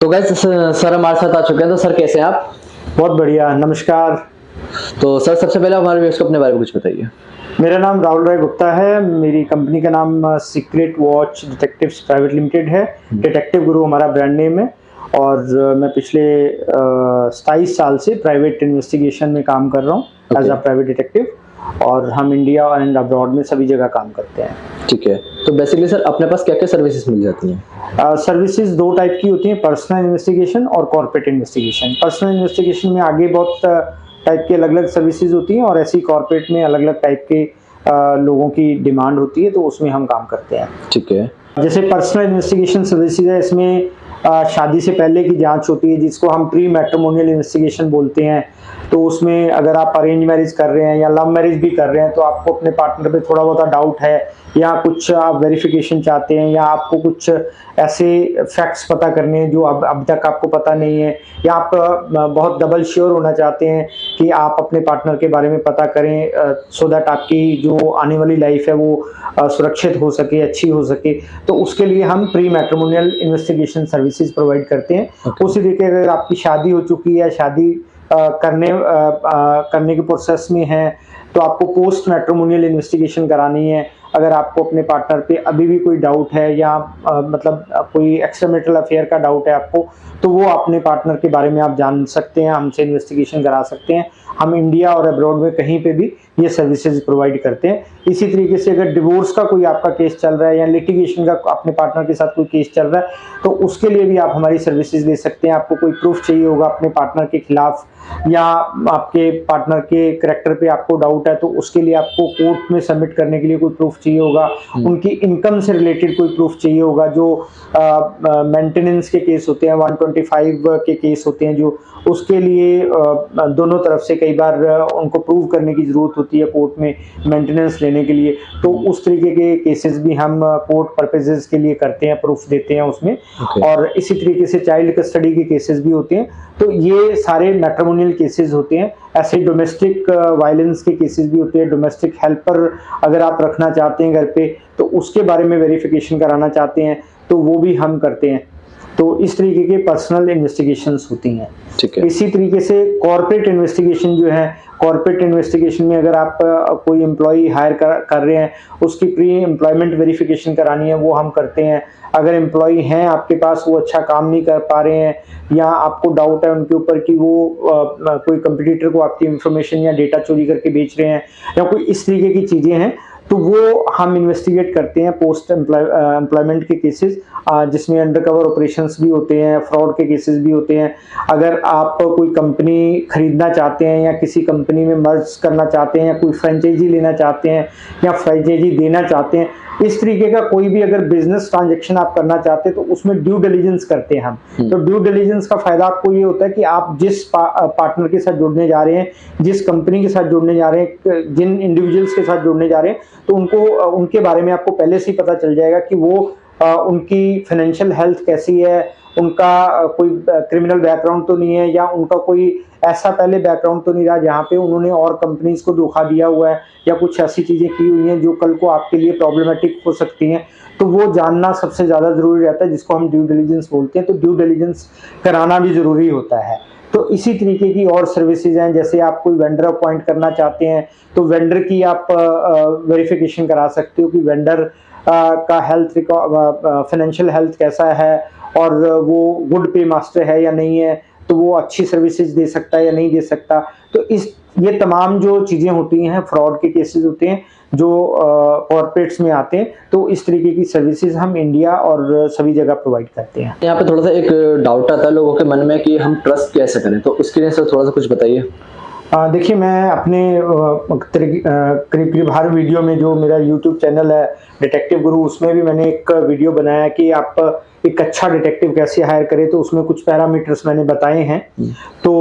तो guys sir हमारे साथ आ चुके हैं। तो सर कैसे हैं आप? बहुत बढ़िया, नमस्कार। तो सर सबसे पहले हमारे व्यूअर्स को अपने बारे में कुछ बताइए। मेरा नाम राहुल राय गुप्ता है। मेरी कंपनी का नाम secret watch detectives private limited है। डिटेक्टिव गुरु हमारा ब्रांड नेम है और मैं पिछले 27 साल से प्राइवेट इन्वेस्टिगेशन में काम कर रहा हूँ एज अ प्राइवेट डिटेक्टिव, और हम इंडिया एंड अब्रॉड में सभी जगह काम करते हैं। ठीक है, तो बेसिकली सर अपने पास क्या क्या सर्विसेज मिल जाती हैं? सर्विसेज दो टाइप की होती हैं, पर्सनल इन्वेस्टिगेशन और कॉर्पोरेट इन्वेस्टिगेशन। पर्सनल इन्वेस्टिगेशन में आगे बहुत टाइप की अलग अलग सर्विसेज होती हैं और ऐसी कॉर्पोरेट में अलग अलग टाइप के लोगों की डिमांड होती है, तो उसमें हम काम करते हैं। ठीक है। जैसे पर्सनल इन्वेस्टिगेशन सर्विसेज है, इसमें शादी से पहले की जांच होती है जिसको हम प्री मैट्रिमोनियल इन्वेस्टिगेशन बोलते हैं। तो उसमें अगर आप अरेंज मैरिज कर रहे हैं या लव मैरिज भी कर रहे हैं तो आपको अपने पार्टनर पे थोड़ा बहुत डाउट है या कुछ आप वेरिफिकेशन चाहते हैं या आपको कुछ ऐसे फैक्ट्स पता करने हैं जो अब तक आपको पता नहीं है, या आप बहुत डबल श्योर होना चाहते हैं कि आप अपने पार्टनर के बारे में पता करें सो दैट आपकी जो आने वाली लाइफ है वो सुरक्षित हो सके, अच्छी हो सके, तो उसके लिए हम pre matrimonial investigation services provide करते हैं। उसी तरीके अगर आपकी शादी हो चुकी है, शादी करने के प्रोसेस में है, तो आपको पोस्ट मैट्रिमोनियल इन्वेस्टिगेशन करानी है। अगर आपको अपने पार्टनर पे अभी भी कोई डाउट है या मतलब कोई एक्स्ट्रामैरिटल अफेयर का डाउट है आपको, तो वो अपने पार्टनर के बारे में आप जान सकते हैं, हमसे इन्वेस्टिगेशन करा सकते हैं। हम इंडिया और अब्रॉड में कहीं पे भी ये सर्विसेज प्रोवाइड करते हैं। इसी तरीके से अगर डिवोर्स का कोई आपका केस चल रहा है या लिटिगेशन का अपने पार्टनर के साथ कोई केस चल रहा है, तो उसके लिए भी आप हमारी सर्विसेज ले सकते हैं। आपको कोई प्रूफ चाहिए होगा अपने पार्टनर के खिलाफ या आपके पार्टनर के करैक्टर पे आपको डाउट है, तो उसके लिए आपको कोर्ट में सबमिट करने के लिए कोई प्रूफ चाहिए होगा, उनकी इनकम से रिलेटेड कोई प्रूफ चाहिए होगा, जो मेंटेनेंस के केस होते हैं, 125 के केस होते हैं, जो उसके लिए दोनों तरफ से कई बार उनको प्रूव करने की ज़रूरत होती है कोर्ट में मेंटेनेंस लेने के लिए, तो उस तरीके के केसेस भी हम कोर्ट पर्पसेस के लिए करते हैं, प्रूफ देते हैं उसमें। और इसी तरीके से चाइल्ड कस्टडी के केसेस भी होते हैं। तो ये सारे मैट्रिमोनियल केसेस होते हैं। ऐसे डोमेस्टिक वायलेंस के केसेस भी होते हैं। डोमेस्टिक हेल्पर अगर आप रखना चाहते हैं घर पे, तो उसके बारे में वेरिफिकेशन कराना चाहते हैं, तो वो भी हम करते हैं। तो इस तरीके के पर्सनल इन्वेस्टिगेशंस होती हैं। ठीक है। इसी तरीके से कॉर्पोरेट इन्वेस्टिगेशन जो है, कॉर्पोरेट इन्वेस्टिगेशन में अगर आप कोई एम्प्लॉई हायर कर रहे हैं, उसकी प्री एम्प्लॉयमेंट वेरिफिकेशन करानी है, वो हम करते हैं। अगर एम्प्लॉई हैं आपके पास, वो अच्छा काम नहीं कर पा रहे हैं या आपको डाउट है उनके ऊपर कि वो कोई कंपटीटर को आपकी इंफॉर्मेशन या डेटा चोरी करके बेच रहे हैं या कोई इस तरीके की चीज़ें हैं, तो वो हम इन्वेस्टिगेट करते हैं। पोस्ट एम्प्लॉयमेंट के केसेस जिसमें अंडरकवर ऑपरेशंस भी होते हैं, फ्रॉड के केसेस भी होते हैं। अगर आप कोई कंपनी खरीदना चाहते हैं या किसी कंपनी में मर्ज करना चाहते हैं या कोई फ्रेंचाइजी लेना चाहते हैं या फ्रेंचाइजी देना चाहते हैं, इस तरीके का कोई भी अगर बिजनेस ट्रांजैक्शन आप करना चाहते हैं, तो उसमें ड्यू डिलिजेंस करते हैं हम। तो ड्यू डिलिजेंस का फायदा आपको ये होता है कि आप जिस पार्टनर के साथ जुड़ने जा रहे हैं, जिस कंपनी के साथ जुड़ने जा रहे हैं, जिन इंडिविजुअल्स के साथ जुड़ने जा रहे हैं, तो उनके बारे में आपको पहले से ही पता चल जाएगा कि वो उनकी फाइनेंशियल हेल्थ कैसी है, उनका कोई क्रिमिनल बैकग्राउंड तो नहीं है या उनका कोई ऐसा पहले बैकग्राउंड तो नहीं रहा जहाँ पे उन्होंने और कंपनीज को धोखा दिया हुआ है या कुछ ऐसी चीज़ें की हुई हैं जो कल को आपके लिए प्रॉब्लमेटिक हो सकती हैं। तो वो जानना सबसे ज़्यादा ज़रूरी रहता है, जिसको हम ड्यू डिलिजेंस बोलते हैं। तो ड्यू डिलिजेंस कराना भी ज़रूरी होता है। तो इसी तरीके की और सर्विसेज हैं, जैसे आप कोई वेंडर अपॉइंट करना चाहते हैं, तो वेंडर की आप वेरिफिकेशन करा सकते हो कि वेंडर का हेल्थ फाइनेंशियल हेल्थ कैसा है और वो गुड पे मास्टर है या नहीं है, तो वो अच्छी सर्विसेज दे सकता है या नहीं दे सकता। तो ये तमाम जो चीज़ें होती हैं, फ्रॉड के केसेस होते हैं जो कॉर्पोरेट्स में आते हैं, तो इस तरीके की सर्विसेज हम इंडिया और सभी जगह प्रोवाइड करते हैं। यहाँ पे थोड़ा सा एक डाउट आता है लोगों के मन में कि हम ट्रस्ट कैसे करें, तो उसके लिए सर थोड़ा सा कुछ बताइए। देखिए, मैं अपने करीब हर वीडियो में, जो मेरा यूट्यूब चैनल है डिटेक्टिव गुरु, उसमें भी मैंने एक वीडियो बनाया कि आप एक अच्छा डिटेक्टिव कैसे हायर करें, तो उसमें कुछ पैरामीटर्स मैंने बताए हैं। तो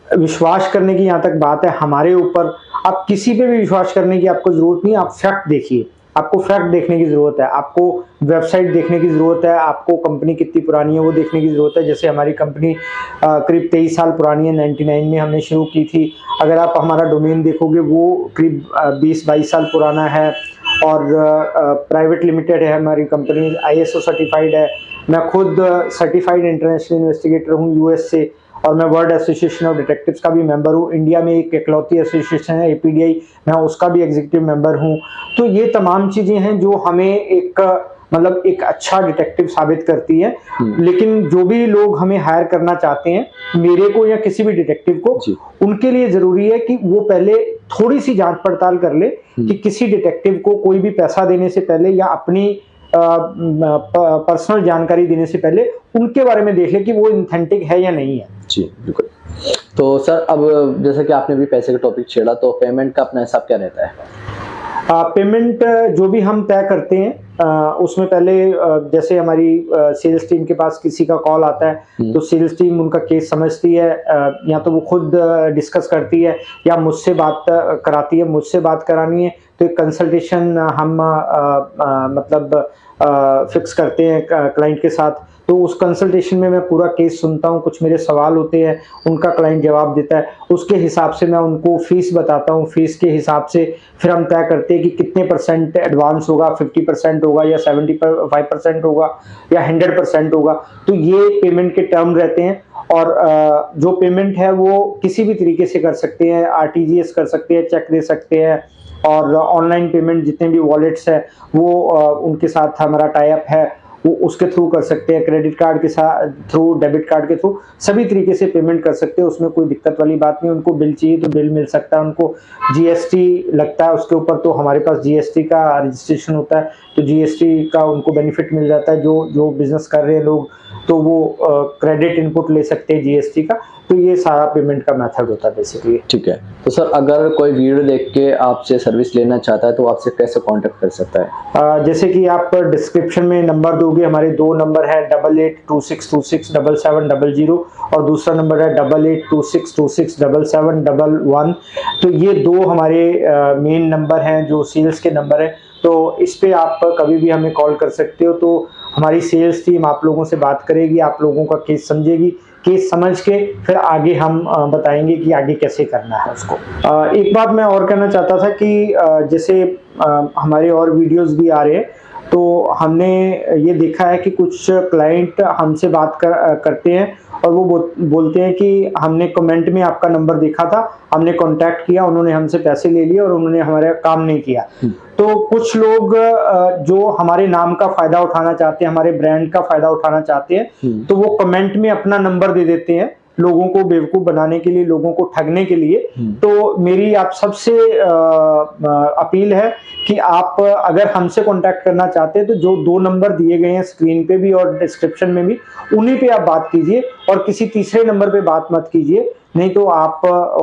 विश्वास करने की यहाँ तक बात है हमारे ऊपर, आप किसी पे भी विश्वास करने की आपको ज़रूरत नहीं। आप फैक्ट देखिए, आपको फैक्ट देखने की ज़रूरत है, आपको वेबसाइट देखने की ज़रूरत है, आपको कंपनी कितनी पुरानी है वो देखने की ज़रूरत है। जैसे हमारी कंपनी करीब 23 साल पुरानी है, 99 में हमने शुरू की थी। अगर आप हमारा डोमेन देखोगे वो करीब 20-22 साल पुराना है और प्राइवेट लिमिटेड है हमारी कंपनी, ISO सर्टिफाइड है। मैं खुद सर्टिफाइड इंटरनेशनल इन्वेस्टिगेटर हूँ यूएस से, और मैं वर्ल्ड एसोसिएशन ऑफ डिटेक्टिव्स का भी मेंबर हूँ। इंडिया में एक इकलौती एसोसिएशन है APDI, मैं उसका भी एग्जीक्यूटिव मेंबर हूँ। तो ये तमाम चीज़ें हैं जो हमें एक मतलब एक अच्छा डिटेक्टिव साबित करती है। लेकिन जो भी लोग हमें हायर करना चाहते हैं, मेरे को या किसी भी डिटेक्टिव को, उनके लिए जरूरी है कि वो पहले थोड़ी सी जांच पड़ताल कर ले कि किसी डिटेक्टिव को कोई भी पैसा देने से पहले या अपनी पर्सनल जानकारी देने से पहले उनके बारे में देख ले कि वो ऑथेंटिक है या नहीं है। जी बिल्कुल। तो सर अब जैसे कि आपने भी पैसे का टॉपिक छेड़ा, तो पेमेंट का अपना हिसाब क्या रहता है? पेमेंट जो भी हम तय करते हैं उसमें पहले जैसे हमारी सेल्स टीम के पास किसी का कॉल आता है तो सेल्स टीम उनका केस समझती है, या तो वो खुद डिस्कस करती है या मुझसे बात कराती है। मुझसे बात करानी है तो एक कंसल्टेशन हम मतलब फिक्स करते हैं क्लाइंट के साथ। तो उस कंसल्टेशन में मैं पूरा केस सुनता हूँ, कुछ मेरे सवाल होते हैं, उनका क्लाइंट जवाब देता है, उसके हिसाब से मैं उनको फीस बताता हूँ। फीस के हिसाब से फिर हम तय करते हैं कि कितने % एडवांस होगा, 50% होगा या 75% होगा या 100% होगा। तो ये पेमेंट के टर्म रहते हैं। और जो पेमेंट है वो किसी भी तरीके से कर सकते हैं, RTGS कर सकते हैं, चेक दे सकते हैं, और ऑनलाइन पेमेंट जितने भी वॉलेट्स है वो उनके साथ हमारा टाई अप है, वो उसके थ्रू कर सकते हैं, क्रेडिट कार्ड के साथ थ्रू, डेबिट कार्ड के थ्रू, सभी तरीके से पेमेंट कर सकते हैं। उसमें कोई दिक्कत वाली बात नहीं। उनको बिल चाहिए तो बिल मिल सकता है, उनको GST लगता है उसके ऊपर तो हमारे पास GST का रजिस्ट्रेशन होता है, तो GST का उनको बेनिफिट मिल जाता है। जो बिजनेस कर रहे हैं लोग तो वो क्रेडिट इनपुट ले सकते हैं GST का। तो ये सारा पेमेंट का मेथड होता है बेसिकली। ठीक है। तो सर अगर कोई वीडियो देख के आपसे सर्विस लेना चाहता है तो आपसे कैसे कांटेक्ट कर सकता है? जैसे कि आप डिस्क्रिप्शन में नंबर दोगे, हमारे 2 नंबर है 8826267700 और दूसरा नंबर है 8826267711। तो ये 2 हमारे मेन नंबर हैं जो सेल्स के नंबर हैं। तो इस पे आप कभी भी हमें कॉल कर सकते हो। तो हमारी सेल्स टीम आप लोगों से बात करेगी, आप लोगों का केस समझेगी, केस समझ के फिर आगे हम बताएंगे कि आगे कैसे करना है उसको। एक बात मैं और कहना चाहता था कि जैसे हमारे और वीडियोस भी आ रहे हैं, तो हमने ये देखा है कि कुछ क्लाइंट हमसे बात करते हैं और वो बोलते हैं कि हमने कमेंट में आपका नंबर देखा था, हमने कांटेक्ट किया, उन्होंने हमसे पैसे ले लिए और उन्होंने हमारा काम नहीं किया। तो कुछ लोग जो हमारे नाम का फायदा उठाना चाहते हैं, हमारे ब्रांड का फायदा उठाना चाहते हैं, तो वो कमेंट में अपना नंबर दे देते हैं लोगों को बेवकूफ बनाने के लिए, लोगों को ठगने के लिए। तो मेरी आप सबसे अपील है कि आप अगर हमसे कांटेक्ट करना चाहते हैं तो जो 2 नंबर दिए गए हैं स्क्रीन पे भी और डिस्क्रिप्शन में भी, उन्हीं पे आप बात कीजिए और किसी तीसरे नंबर पे बात मत कीजिए, नहीं तो आप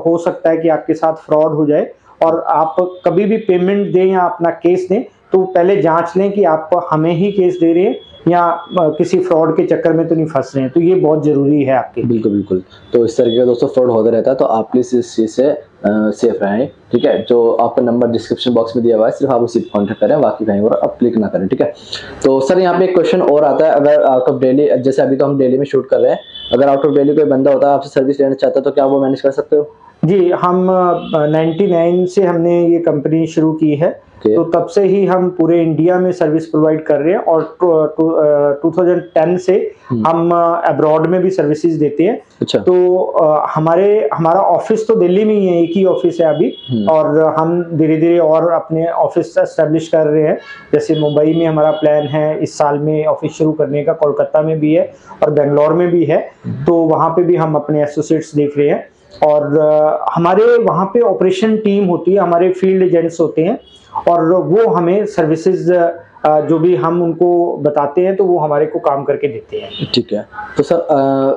हो सकता है कि आपके साथ फ्रॉड हो जाए। और आप कभी भी पेमेंट दें या अपना केस दें तो पहले जांच लें कि आप हमें ही केस दे रहे हैं या किसी फ्रॉड के चक्कर में तो नहीं फंस रहे हैं। तो ये बहुत जरूरी है आपके। बिल्कुल बिल्कुल। तो इस तरीके का दोस्तों फ्रॉड होता रहता है, तो आप प्लीज इस चीज से सेफ रहें। ठीक है, जो आपका नंबर डिस्क्रिप्शन बॉक्स में दिया हुआ है, सिर्फ आप उसी पर कॉन्टेक्ट करें, बाकी कहीं और आप क्लिक ना करें। ठीक है। तो सर यहाँ पे एक क्वेश्चन और आता है, अगर आउट ऑफ दिल्ली, जैसे अभी तो हम दिल्ली में शूट कर रहे हैं, अगर आउट ऑफ दिल्ली कोई बंदा होता है आपसे सर्विस लेना चाहता है तो क्या वो मैनेज कर सकते हो? जी, हम 99 से हमने ये कंपनी शुरू की है। तो तब से ही हम पूरे इंडिया में सर्विस प्रोवाइड कर रहे हैं और 2010 से हम अब्रॉड में भी सर्विसेज देते हैं। अच्छा। तो हमारा ऑफिस तो दिल्ली में ही है, एक ही ऑफिस है अभी, और हम धीरे धीरे और अपने ऑफिस एस्टेब्लिश कर रहे हैं। जैसे मुंबई में हमारा प्लान है इस साल में ऑफिस शुरू करने का, कोलकाता में भी है और बेंगलोर में भी है। तो वहाँ पे भी हम अपने एसोसिएट्स देख रहे हैं। और हमारे वहाँ पे ऑपरेशन टीम होती है, हमारे फील्ड एजेंट्स होते हैं और वो हमें सर्विसेज जो भी हम उनको बताते हैं तो वो हमारे को काम करके देते हैं। ठीक है। तो सर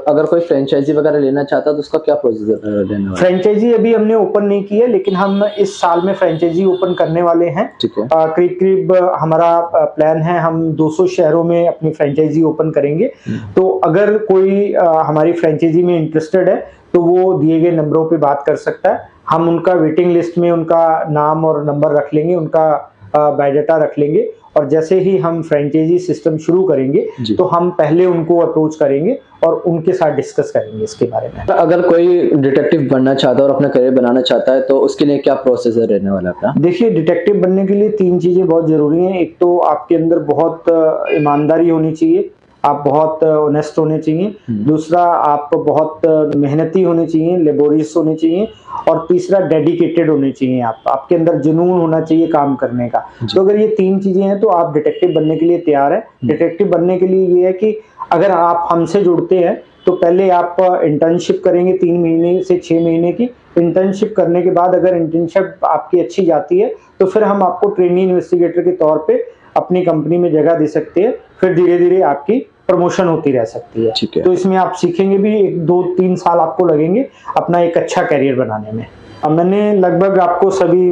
अगर कोई फ्रेंचाइजी वगैरह लेना चाहता है तो उसका क्या प्रोसीजर रहने वाला है? फ्रेंचाइजी अभी हमने ओपन नहीं की है, लेकिन हम इस साल में फ्रेंचाइजी ओपन करने वाले हैं। ठीक है। करीब हमारा प्लान है, हम 200 शहरों में अपनी फ्रेंचाइजी ओपन करेंगे। तो अगर कोई हमारी फ्रेंचाइजी में इंटरेस्टेड है तो वो दिए गए नंबरों पे बात कर सकता है। हम उनका वेटिंग लिस्ट में उनका नाम और नंबर रख लेंगे, उनका बायोडाटा रख लेंगे, और जैसे ही हम फ्रेंचाइजी सिस्टम शुरू करेंगे तो हम पहले उनको अप्रोच करेंगे और उनके साथ डिस्कस करेंगे इसके बारे में। अगर कोई डिटेक्टिव बनना चाहता है और अपना करियर बनाना चाहता है तो उसके लिए क्या प्रोसेसर रहने वाला है अपना? देखिए, डिटेक्टिव बनने के लिए 3 चीजें बहुत जरूरी हैं। एक तो आपके अंदर बहुत ईमानदारी होनी चाहिए, आप बहुत ऑनेस्ट होने चाहिए। दूसरा, आप बहुत मेहनती होने चाहिए, लेबोरियस होने चाहिए। और तीसरा, डेडिकेटेड होने चाहिए। आप आपके अंदर जुनून होना चाहिए काम करने का। तो अगर ये 3 चीज़ें हैं तो आप डिटेक्टिव बनने के लिए तैयार हैं। डिटेक्टिव बनने के लिए ये है कि अगर आप हमसे जुड़ते हैं तो पहले आप इंटर्नशिप करेंगे 3 महीने से 6 महीने की। इंटर्नशिप करने के बाद अगर इंटर्नशिप आपकी अच्छी जाती है तो फिर हम आपको ट्रेनी इन्वेस्टिगेटर के तौर पे अपनी कंपनी में जगह दे सकते हैं। फिर धीरे-धीरे आपकी प्रमोशन होती रह सकती है। ठीक है। तो इसमें आप सीखेंगे भी, 1, 2, 3 साल आपको लगेंगे अपना एक अच्छा करियर बनाने में। अब मैंने लगभग आपको सारी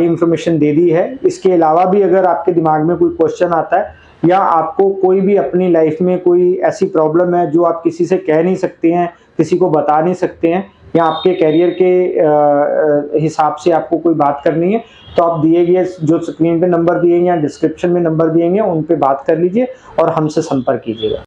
इन्फॉर्मेशन दे दी है। इसके अलावा भी अगर आपके दिमाग में कोई क्वेश्चन आता है या आपको कोई भी अपनी लाइफ में कोई ऐसी प्रॉब्लम है जो आप किसी से कह नहीं सकते हैं, किसी को बता नहीं सकते हैं, या आपके करियर के हिसाब से आपको कोई बात करनी है, तो आप दिए गए जो स्क्रीन पे नंबर दिए हैं या डिस्क्रिप्शन में नंबर दिए हैं उन पे बात कर लीजिए और हमसे संपर्क कीजिएगा।